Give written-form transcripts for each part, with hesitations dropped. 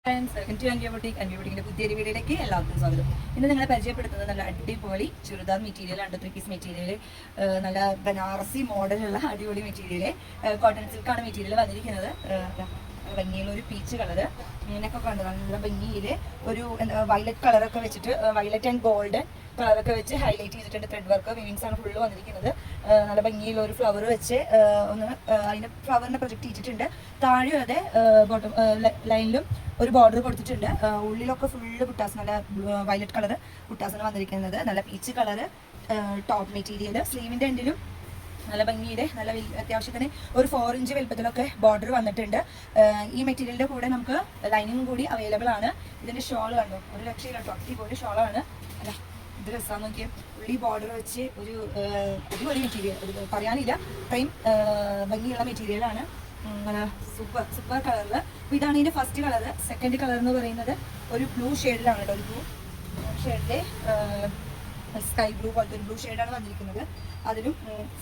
Friends, welcome to Anvi boutique. Anvi ബുട്ടീക്കിന്റെ പുതിയൊരു വീഡിയോയിലേക്ക് എല്ലാവർക്കും സ്വാഗതം. ഇന്ന് നിങ്ങളെ പരിചയപ്പെടുത്തുന്നത് നല്ല അടിപൊളി ചുരിദാർ മെറ്റീരിയൽ ഉണ്ട്. 3 പീസ് മെറ്റീരിയൽ, നല്ല ബനാറസി മോഡലുള്ള അടിപൊളി മെറ്റീരിയൽ, കോട്ടൺ സിൽക്കാണ് മെറ്റീരിയൽ വന്നിരിക്കുന്നത്. ഭംഗിയുള്ള ഒരു പീച്ച് കളറ്, ഇങ്ങനെയൊക്കെ കണ്ടത് നല്ല ഭംഗിയിൽ ഒരു വയലറ്റ് കളറൊക്കെ വെച്ചിട്ട്, വയലറ്റ് ആൻഡ് ഗോൾഡൻ കളറൊക്കെ വെച്ച് ഹൈലൈറ്റ് ചെയ്തിട്ടുണ്ട്. ത്രെഡ് വർക്ക് വിവിങ്സ് ആണ് ഫുള്ള് വന്നിരിക്കുന്നത്. നല്ല ഭംഗിയുള്ള ഒരു ഫ്ലവർ വെച്ച് ഒന്ന് അതിന് ഫ്ലവറിനെ പ്രൊജക്ട് ചെയ്തിട്ടുണ്ട്. താഴെ അതെ ബോട്ടം ലൈനിലും ഒരു ബോർഡർ കൊടുത്തിട്ടുണ്ട്. ഉള്ളിലൊക്കെ ഫുള്ള് പുട്ടാസ്, നല്ല വയലറ്റ് കളർ പുട്ടാസാണ് വന്നിരിക്കുന്നത്. നല്ല പീച്ച് കളറ് ടോപ്പ് മെറ്റീരിയൽ. സ്ലീവിൻ്റെ എൻഡിലും നല്ല ഭംഗിയുടെ നല്ല അത്യാവശ്യത്തിന് ഒരു 4 ഇഞ്ച് വലുപ്പത്തിലൊക്കെ ബോർഡർ വന്നിട്ടുണ്ട്. ഈ മെറ്റീരിയലിൻ്റെ കൂടെ നമുക്ക് ലൈനിങ്ങും കൂടി അവൈലബിൾ ആണ്. ഇതിൻ്റെ ഷോൾ കണ്ടോ, ഒരു രക്ഷയില്ല കേട്ടോ, അടിപൊളി ഷോളാണ്. അല്ല ഇത് രസമാണെന്ന് നോക്കിയാൽ ഉള്ളി ബോർഡർ വെച്ച് ഒരു അടിപൊളി മെറ്റീരിയൽ, പറയാനില്ല, അത്രയും ഭംഗിയുള്ള മെറ്റീരിയലാണ്. സൂപ്പർ സൂപ്പർ കളറിൽ. അപ്പോൾ ഇതാണ് ഇതിൻ്റെ ഫസ്റ്റ് കളർ. സെക്കൻഡ് കളർ എന്ന് പറയുന്നത് ഒരു ബ്ലൂ ഷെയ്ഡിലാണ് കേട്ടോ, ഒരു ബ്ലൂ ഷെയ്ഡിലെ സ്കൈ ബ്ലൂ പോലത്തെ ഒരു ബ്ലൂ ഷെയ്ഡാണ് വന്നിരിക്കുന്നത്. അതിലും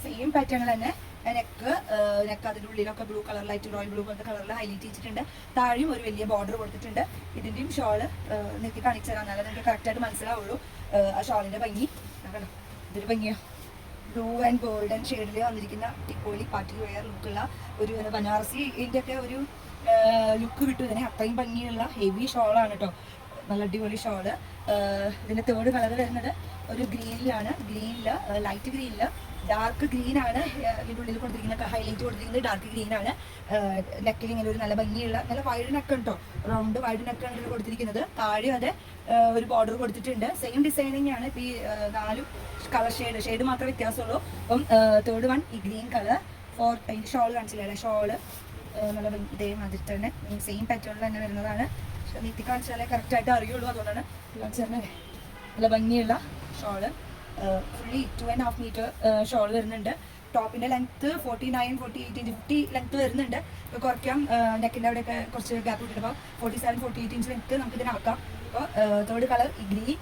സെയിം പാറ്റേണിൽ തന്നെ നെക്ക് അതിൻ്റെ ഉള്ളിലൊക്കെ ബ്ലൂ കളറിലായിട്ട് റോയൽ ബ്ലൂ പോലത്തെ കളറിൽ ഹൈലൈറ്റ് ചെയ്തിട്ടുണ്ട്. താഴെയും ഒരു വലിയ ബോർഡർ കൊടുത്തിട്ടുണ്ട്. ഇതിൻ്റെയും ഷോള് നെക്കി കാണിച്ചു തരാം, എന്നാലും നിങ്ങൾക്ക് കറക്റ്റായിട്ട് മനസ്സിലാവുള്ളൂ ആ ഷോളിൻ്റെ ഭംഗി. ഇതൊരു ഭംഗിയാണ്, ബ്ലൂ ആൻഡ് ഗോൾഡൻ ഷെയ്ഡിൽ വന്നിരിക്കുന്ന ടിക്കോളി പാർട്ടി വെയർ ലുക്കുള്ള ഒരു ബനാറസി ഇതിൻ്റെയൊക്കെ ഒരു ലുക്ക് കിട്ടും ഇതിനെ. അത്രയും ഭംഗിയുള്ള ഹെവി ഷോളാണ് കേട്ടോ, നല്ല അടിപൊളി ഷോള്. ഇതിൻ്റെ തേർഡ് കളർ വരുന്നത് ഒരു ഗ്രീനിലാണ്, ഗ്രീനില് ലൈറ്റ് ഗ്രീനില് ഡാർക്ക് ഗ്രീനാണ് ഇതിൻ്റെ ഉള്ളിൽ കൊടുത്തിരിക്കുന്നത്. ഹൈലൈറ്റ് കൊടുത്തിരിക്കുന്നത് ഡാർക്ക് ഗ്രീനാണ്. നെക്കിൽ ഇങ്ങനെ ഒരു നല്ല ഭംഗിയുള്ള നല്ല വൈഡ് നെക്ക് കേട്ടോ, റൗണ്ട് വൈഡ് നെക്കാണ് ഇതിൽ കൊടുത്തിരിക്കുന്നത്. താഴെ അത് ഒരു ബോർഡർ കൊടുത്തിട്ടുണ്ട്. സെയിം ഡിസൈനിങ് ആണ്. ഇപ്പോൾ ഈ 4 കളർ ഷെയ്ഡ് മാത്രമേ വ്യത്യാസമുള്ളൂ. അപ്പം തേർഡ് വൺ ഈ ഗ്രീൻ കളർ. അതിൻ്റെ ഷോൾ കാണിച്ചില്ലേ, ഷോള് നല്ല ഇതേമാതിരി തന്നെ സെയിം പാറ്റേണിൽ തന്നെ വരുന്നതാണ്. നീത്തി കാണിച്ചാലേ കറക്റ്റായിട്ട് അറിയുള്ളൂ, അതുകൊണ്ടാണ് കാണിച്ചു തന്നെ. നല്ല ഭംഗിയുള്ള ഷോള്, ഫുള്ളി 2.5 മീറ്റർ ഷോൾ വരുന്നുണ്ട്. ടോപ്പിൻ്റെ ലെങ്ത്ത് 49, 48 ഇഞ്ച് 50 ലെങ്ത്ത് വരുന്നുണ്ട്. ഇപ്പോൾ കുറയ്ക്കാം, നെക്കിൻ്റെ അവിടെയൊക്കെ കുറച്ച് ഗ്യാപ്പ് കിട്ടുമ്പോൾ 47, 48 ഇഞ്ച് ലെങ്ത്ത് നമുക്ക് ഇതിനാക്കാം. അപ്പോൾ തേർഡ് കളർ ഈ ഗ്രീൻ,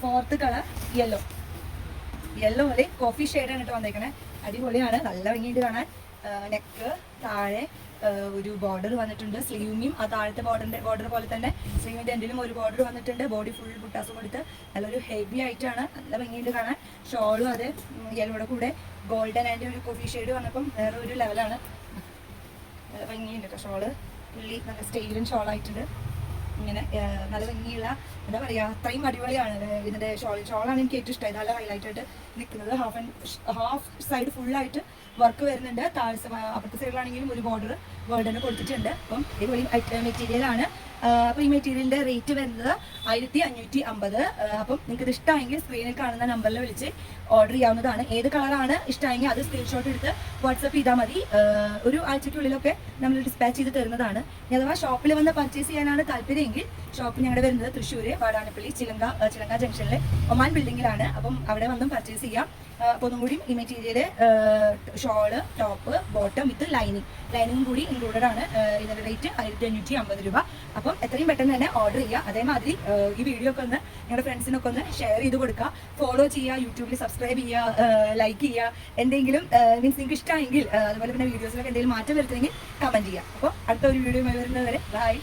ഫോർത്ത് കളർ യെല്ലോ പോലെ കോഫി ഷെയ്ഡാണ് ഇട്ട് വന്നേക്കണേ. അടിപൊളിയാണ്, നല്ല ഭംഗിയുണ്ട് കാണാൻ. നെക്ക് താഴെ ഒരു ബോർഡർ വന്നിട്ടുണ്ട്. സ്ലീവിനും ആ താഴത്തെ ബോർഡർ പോലെ തന്നെ സ്ലീവിൻ്റെ എൻഡിലും ഒരു ബോർഡർ വന്നിട്ടുണ്ട്. ബോഡി ഫുൾ ബുട്ടാസ് കൊടുത്ത് നല്ലൊരു ഹെവി ആയിട്ടാണ്, നല്ല ഭംഗിയുണ്ട് കാണാൻ. ഷോളും അത് യെല്ലോയുടെ കൂടെ ഗോൾഡൻ ആൻഡ് ഒരു കോഫി ഷെയ്ഡ് വന്നപ്പം വേറെ ഒരു ലെവലാണ്. നല്ല ഭംഗിയുണ്ട് കേട്ടോ ഷോള്, പുള്ളി നല്ല സ്റ്റൈലും ഷോളായിട്ടുണ്ട്. ഇങ്ങനെ നല്ല ഭംഗിയുള്ള എന്താ പറയുക, അത്രയും അടിപൊളിയാണ് ഇതിൻ്റെ ഷോളാണ് എനിക്ക് ഏറ്റവും ഇഷ്ടമായി. നല്ല ഹൈലൈറ്റ് ആയിട്ട് നിൽക്കുന്നത്. ഹാഫ് സൈഡ് ഫുള്ളായിട്ട് വർക്ക് വരുന്നുണ്ട്. അപ്പുറത്തെ സൈഡിലാണെങ്കിലും ഒരു ബോർഡർ ഗോൾഡന് കൊടുത്തിട്ടുണ്ട്. അപ്പം അടിപൊളി മെറ്റീരിയലാണ്. അപ്പോൾ ഈ മെറ്റീരിയലിൻ്റെ റേറ്റ് വരുന്നത് 1550. അപ്പം നിങ്ങൾക്ക് ഇത് ഇഷ്ടമെങ്കിൽ സ്ക്രീനിൽ കാണുന്ന നമ്പറിൽ വിളിച്ച് ഓർഡർ ചെയ്യാവുന്നതാണ്. ഏത് കളറാണ് ഇഷ്ടമെങ്കിൽ അത് സ്ക്രീൻഷോട്ട് എടുത്ത് വാട്സപ്പ് ചെയ്താൽ മതി. ഒരു ആഴ്ചയ്ക്കുള്ളിലൊക്കെ നമ്മൾ ഡിസ്പാച്ച് ചെയ്ത് തരുന്നതാണ്. ഇനി അഥവാ ഷോപ്പിൽ വന്ന് പർച്ചേസ് ചെയ്യാനാണ് താല്പര്യമെങ്കിൽ ഷോപ്പ് ഞങ്ങളുടെ വരുന്നത് തൃശ്ശൂർ വാടാനപ്പള്ളി ചിലങ്ക ജംഗ്ഷനിലെ ഒമാൻ ബിൽഡിങ്ങിലാണ്. അപ്പം അവിടെ വന്നും പർച്ചേസ് ചെയ്യാം. അപ്പോൾ ഒന്നും കൂടി ഈ മെറ്റീരിയൽ ഷോള്, ടോപ്പ്, ബോട്ടം വിത്ത് ലൈനിങ്ങും കൂടി ഇൻക്ലൂഡഡ് ആണ്. ഇതിൻ്റെ റേറ്റ് 1550 രൂപ. അപ്പം എത്രയും പെട്ടെന്ന് തന്നെ ഓർഡർ ചെയ്യുക. അതേമാതിരി ഈ വീഡിയോ ഒക്കെ ഒന്ന് നിങ്ങളുടെ ഫ്രണ്ട്സിനൊക്കെ ഒന്ന് ഷെയർ ചെയ്ത് കൊടുക്കുക, ഫോളോ ചെയ്യുക, യൂട്യൂബിൽ സബ്സ്ക്രൈബ് ചെയ്യുക, ലൈക്ക് ചെയ്യുക. എന്തെങ്കിലും മീൻസ് നിങ്ങൾക്ക് ഇഷ്ടമെങ്കിൽ അതുപോലെ പിന്നെ വീഡിയോസിലൊക്കെ എന്തെങ്കിലും മാറ്റം വരുത്തണമെങ്കിൽ കമൻറ്റ് ചെയ്യുക. അപ്പോൾ അടുത്ത ഒരു വീഡിയോ വരുന്നവരെ ബൈ.